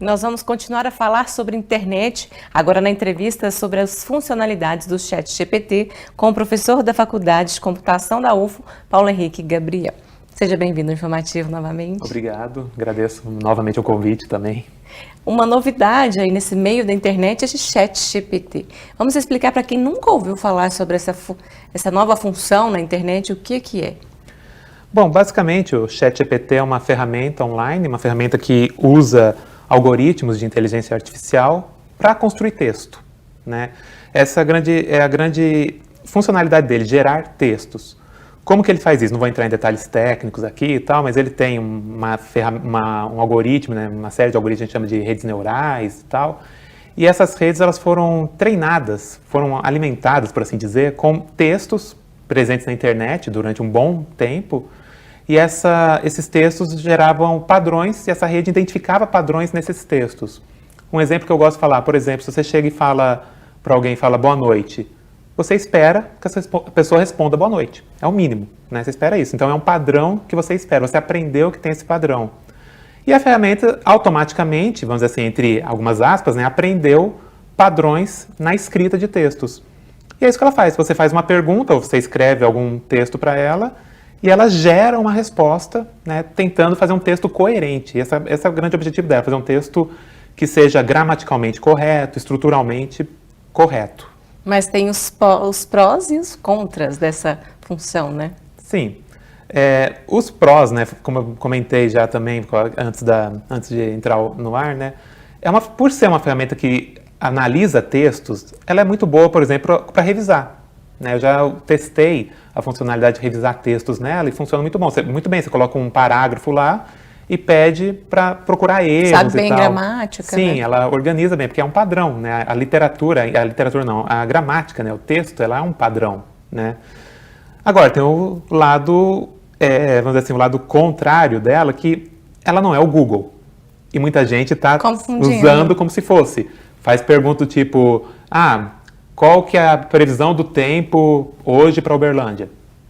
Nós vamos continuar a falar sobre internet, agora na entrevista sobre as funcionalidades do ChatGPT, com o professor da Faculdade de Computação da UFO, Paulo Henrique Gabriel. Seja bem-vindo ao Informativo novamente. Obrigado, agradeço novamente o convite também. Uma novidade aí nesse meio da internet é esse ChatGPT. Vamos explicar para quem nunca ouviu falar sobre essa nova função na internet, o que é? Bom, basicamente o ChatGPT é uma ferramenta online, uma ferramenta que usa algoritmos de inteligência artificial para construir texto, né? Essa é a grande funcionalidade dele, gerar textos. Como que ele faz isso? Não vou entrar em detalhes técnicos aqui e tal, mas ele tem um algoritmo, né? Uma série de algoritmos que a gente chama de redes neurais e tal. E essas redes elas foram treinadas, foram alimentadas, por assim dizer, com textos presentes na internet durante um bom tempo. E esses textos geravam padrões e essa rede identificava padrões nesses textos. Um exemplo que eu gosto de falar, por exemplo, se você chega e fala para alguém, fala boa noite, você espera que a pessoa responda boa noite. É o mínimo, né? Você espera isso. Então é um padrão que você espera, você aprendeu que tem esse padrão. E a ferramenta automaticamente, vamos dizer assim, entre algumas aspas, né, aprendeu padrões na escrita de textos. E é isso que ela faz. Você faz uma pergunta ou você escreve algum texto para ela, e ela gera uma resposta, né, tentando fazer um texto coerente. Esse é o grande objetivo dela, fazer um texto que seja gramaticalmente correto, estruturalmente correto. Mas tem os prós e os contras dessa função, né? Sim. Os prós, né, como eu comentei já também antes de entrar no ar, né, por ser uma ferramenta que analisa textos, ela é muito boa, por exemplo, para revisar. Eu já testei a funcionalidade de revisar textos nela e funciona muito bom. Muito bem, você coloca um parágrafo lá e pede para procurar erros e tal. Sabe bem gramática, Sim, né? ela organiza bem, porque é um padrão, né? A gramática, né? O texto, ela é um padrão, né? Agora, tem o lado, vamos dizer assim, o lado contrário dela, que ela não é o Google. E muita gente está usando como se fosse. Faz pergunta do tipo, qual que é a previsão do tempo hoje para Uberlândia?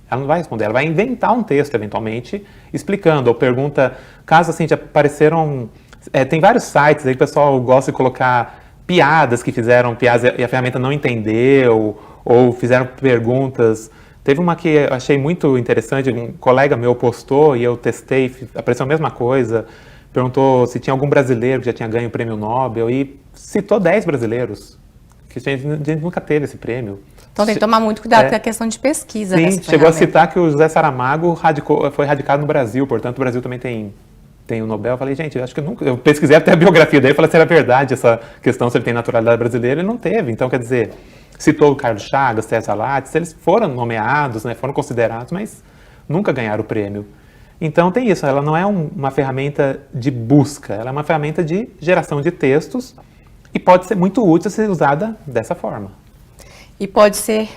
Ela não vai responder, ela vai inventar um texto, eventualmente, explicando. Ou pergunta, caso assim, já apareceram... tem vários sites aí que o pessoal gosta de colocar piadas que fizeram piadas e a ferramenta não entendeu, ou fizeram perguntas. Teve uma que eu achei muito interessante, um colega meu postou e eu testei, apareceu a mesma coisa. Perguntou se tinha algum brasileiro que já tinha ganho o prêmio Nobel e citou 10 brasileiros. Que a gente nunca teve esse prêmio. Então tem que tomar muito cuidado com a questão de pesquisa. Sim, chegou a citar que o José Saramago foi radicado no Brasil, portanto o Brasil também tem o Nobel. Eu falei, gente, eu acho que eu pesquisei até a biografia dele, falei se era verdade essa questão, se ele tem naturalidade brasileira, ele não teve. Então, quer dizer, citou o Carlos Chagas, César Lattes, eles foram nomeados, né, foram considerados, mas nunca ganharam o prêmio. Então tem isso, ela não é uma ferramenta de busca, ela é uma ferramenta de geração de textos, e pode ser muito útil ser usada dessa forma. E pode ser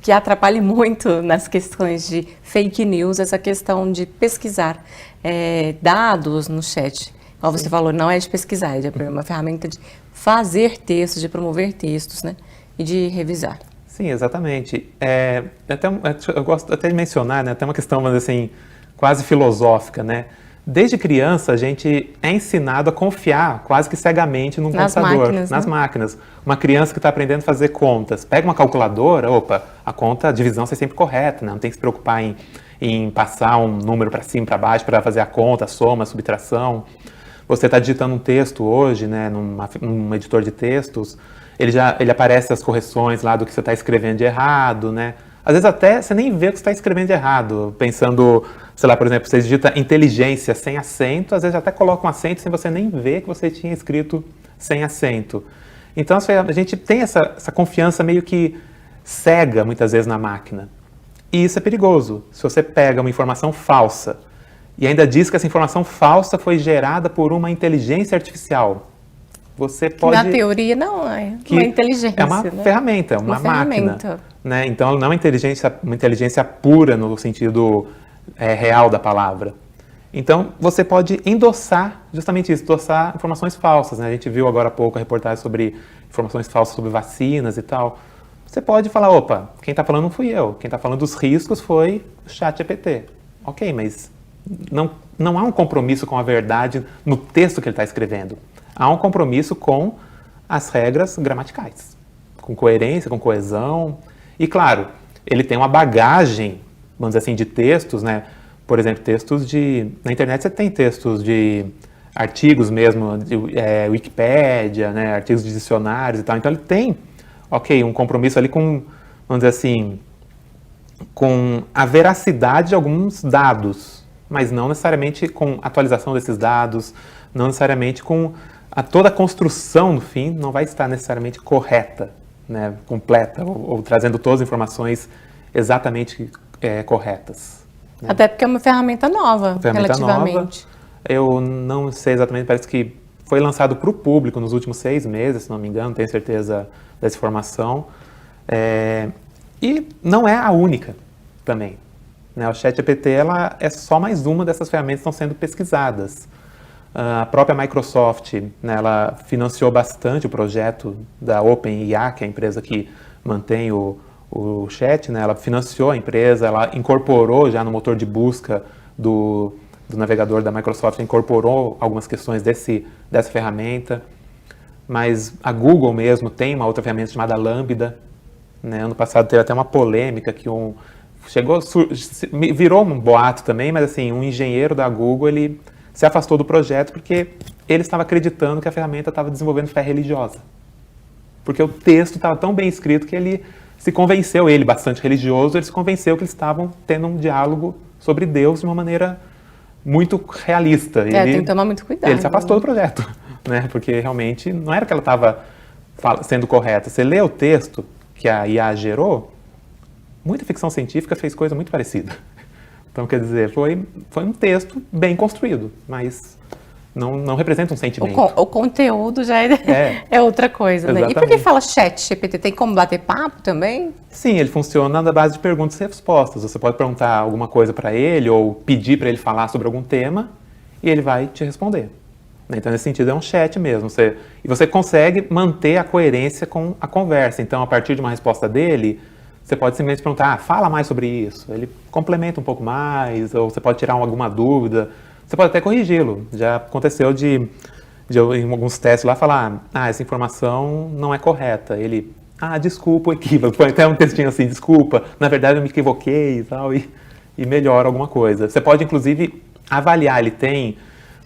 que atrapalhe muito nas questões de fake news, essa questão de pesquisar dados no chat. Como você falou, não é de pesquisar, é uma ferramenta de fazer textos, de promover textos, né? E de revisar. Sim, exatamente. Eu gosto até de mencionar, né, até uma questão, vamos dizer assim, quase filosófica, né? Desde criança, a gente é ensinado a confiar quase que cegamente num computador, nas máquinas. Uma criança que está aprendendo a fazer contas, pega uma calculadora, a divisão é sempre correta, né? Não tem que se preocupar em passar um número para cima, para baixo, para fazer a conta, a soma, a subtração. Você está digitando um texto hoje, né, num editor de textos, ele aparece as correções lá do que você está escrevendo de errado, né? Às vezes até você nem vê o que você está escrevendo de errado, pensando, sei lá, por exemplo, você digita inteligência sem acento, às vezes até coloca um acento sem você nem ver que você tinha escrito sem acento. Então a gente tem essa confiança meio que cega, muitas vezes, na máquina. E isso é perigoso. Se você pega uma informação falsa e ainda diz que essa informação falsa foi gerada por uma inteligência artificial, você pode... Na teoria não é uma inteligência. É uma ferramenta, uma máquina. Né? Então ela não é uma inteligência pura no sentido real da palavra. Então você pode endossar justamente isso, endossar informações falsas. Né? A gente viu agora há pouco a reportagem sobre informações falsas sobre vacinas e tal. Você pode falar, quem está falando não fui eu, quem está falando dos riscos foi o ChatGPT. Ok, mas não há um compromisso com a verdade no texto que ele está escrevendo. há um compromisso com as regras gramaticais, com coerência, com coesão. E, claro, ele tem uma bagagem, vamos dizer assim, de textos, né? Por exemplo, textos de... Na internet você tem textos de artigos mesmo, de Wikipédia, né? Artigos de dicionários e tal. Então, ele tem, ok, um compromisso ali com, vamos dizer assim, com a veracidade de alguns dados, mas não necessariamente com atualização desses dados, não necessariamente com toda a construção, no fim, não vai estar necessariamente correta, né, completa, ou trazendo todas as informações exatamente corretas. Né? Até porque é uma ferramenta nova, relativamente. Nova. Eu não sei exatamente, parece que foi lançado para o público nos últimos 6 meses, se não me engano, não tenho certeza dessa informação. E não é a única também. Né? O ChatGPT ela é só mais uma dessas ferramentas que estão sendo pesquisadas. A própria Microsoft, né, ela financiou bastante o projeto da OpenAI, que é a empresa que mantém o chat. Né? Ela financiou a empresa, ela incorporou já no motor de busca do navegador da Microsoft, incorporou algumas questões dessa ferramenta. Mas a Google mesmo tem uma outra ferramenta chamada Lambda. Né? Ano passado teve até uma polêmica que virou um boato também, mas assim, um engenheiro da Google, ele se afastou do projeto porque ele estava acreditando que a ferramenta estava desenvolvendo fé religiosa. Porque o texto estava tão bem escrito que ele se convenceu, ele bastante religioso, ele se convenceu que eles estavam tendo um diálogo sobre Deus de uma maneira muito realista. Tem que tomar muito cuidado. Ele se afastou do projeto, né? Porque realmente não era que ela estava sendo correta. Você lê o texto que a IA gerou, muita ficção científica fez coisa muito parecida. Então, quer dizer, foi um texto bem construído, mas não representa um sentimento. O conteúdo já é outra coisa, né? E por que fala ChatGPT? Tem como bater papo também? Sim, ele funciona na base de perguntas e respostas. Você pode perguntar alguma coisa para ele ou pedir para ele falar sobre algum tema e ele vai te responder. Então, nesse sentido, é um chat mesmo. E você consegue manter a coerência com a conversa. Então, a partir de uma resposta dele, você pode simplesmente perguntar, fala mais sobre isso. Ele complementa um pouco mais, ou você pode tirar alguma dúvida. Você pode até corrigi-lo. Já aconteceu de eu, em alguns testes lá, falar, essa informação não é correta. Ele, desculpa o equívoco. Põe até um textinho assim, desculpa, na verdade eu me equivoquei e tal, e melhora alguma coisa. Você pode, inclusive, avaliar. Ele tem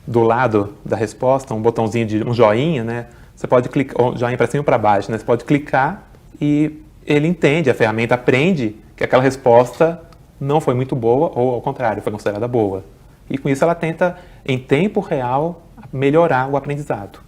do lado da resposta um botãozinho de um joinha, né? Você pode clicar, joinha para cima ou para baixo, né? Você pode clicar e ele entende, a ferramenta aprende que aquela resposta não foi muito boa ou, ao contrário, foi considerada boa. E com isso ela tenta, em tempo real, melhorar o aprendizado.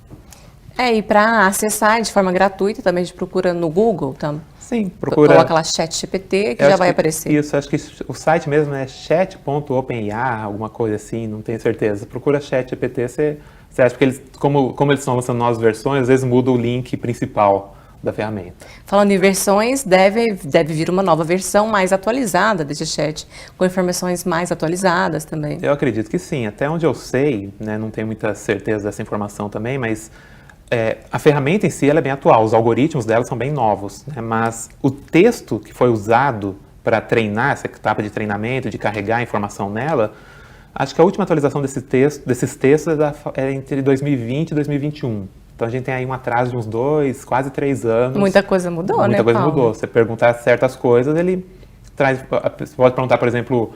E para acessar de forma gratuita, também a gente procura no Google, Sim, procura. Coloca lá ChatGPT que já vai aparecer. Isso, acho que o site mesmo é chat.openai, alguma coisa assim, não tenho certeza. Procura ChatGPT, você acha que eles, como eles estão lançando novas versões, às vezes muda o link principal da ferramenta. Falando em versões, deve vir uma nova versão mais atualizada desse chat, com informações mais atualizadas também. Eu acredito que sim, até onde eu sei, né, não tenho muita certeza dessa informação também, mas a ferramenta em si ela é bem atual, os algoritmos dela são bem novos, né, mas o texto que foi usado para treinar, essa etapa de treinamento, de carregar a informação nela, acho que a última atualização desses textos é entre 2020 e 2021. Então a gente tem aí um atraso de uns 2, quase 3 anos. Muita coisa mudou, né, Muita coisa Paulo? mudou. Você perguntar certas coisas, ele traz... Você pode perguntar, por exemplo,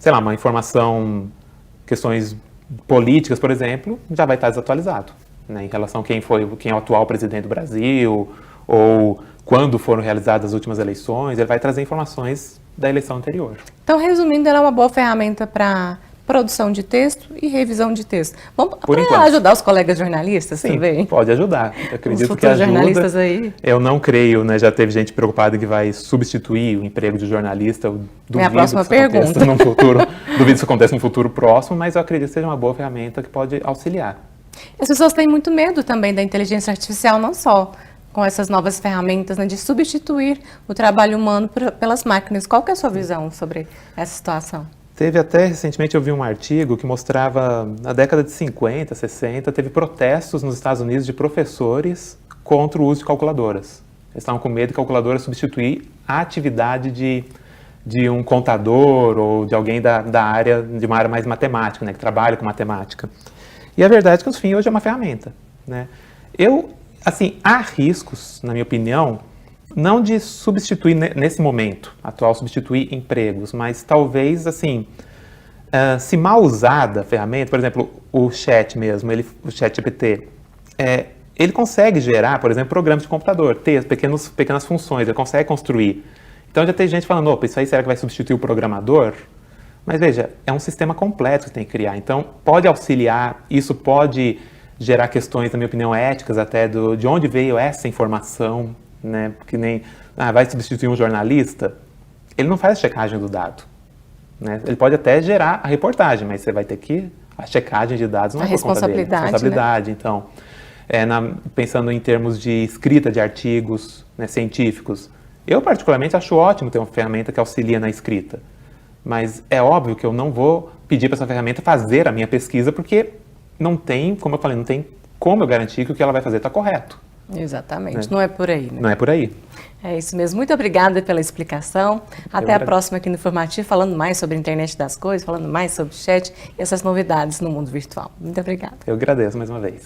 sei lá, uma informação, questões políticas, por exemplo, já vai estar desatualizado. Né, em relação a quem é o atual presidente do Brasil, ou quando foram realizadas as últimas eleições, ele vai trazer informações da eleição anterior. Então, resumindo, ela é uma boa ferramenta para produção de texto e revisão de texto. Vamos ajudar os colegas jornalistas também? Sim, pode ajudar. Eu acredito que ajuda. Jornalistas aí. Eu não creio, né? Já teve gente preocupada que vai substituir o emprego de jornalista. Eu duvido é a próxima pergunta. Duvido que isso aconteça no futuro próximo, mas eu acredito que seja uma boa ferramenta que pode auxiliar. As pessoas têm muito medo também da inteligência artificial, não só com essas novas ferramentas, né, de substituir o trabalho humano pelas máquinas. Qual que é a sua visão sobre essa situação? Teve até, recentemente, eu vi um artigo que mostrava, na década de 50, 60, teve protestos nos Estados Unidos de professores contra o uso de calculadoras. Eles estavam com medo de calculadoras substituir a atividade de um contador ou de alguém de uma área mais matemática, né, que trabalha com matemática. E a verdade é que, no fim, hoje é uma ferramenta. né? Assim, há riscos, na minha opinião, não de substituir, nesse momento atual, substituir empregos, mas talvez, assim, se mal usada a ferramenta, por exemplo, o chat mesmo, o chat GPT, ele consegue gerar, por exemplo, programas de computador, ter pequenas funções, ele consegue construir. Então já tem gente falando, opa, isso aí será que vai substituir o programador? Mas veja, é um sistema completo que tem que criar, então pode auxiliar, isso pode gerar questões, na minha opinião, éticas até de onde veio essa informação, né? Porque nem, vai substituir um jornalista, ele não faz a checagem do dado, né? Ele pode até gerar a reportagem, mas você vai ter que, a checagem de dados não é por conta dele, responsabilidade, né? Então, pensando em termos de escrita de artigos, né, científicos, eu particularmente acho ótimo ter uma ferramenta que auxilia na escrita, mas é óbvio que eu não vou pedir para essa ferramenta fazer a minha pesquisa, porque não tem, como eu falei, não tem como eu garantir que o que ela vai fazer está correto. Exatamente, né? Não é por aí, né? Não é por aí. É isso mesmo. Muito obrigada pela explicação. Até a próxima aqui no Informativo, falando mais sobre a internet das coisas, falando mais sobre chat e essas novidades no mundo virtual. Muito obrigada. Eu agradeço mais uma vez.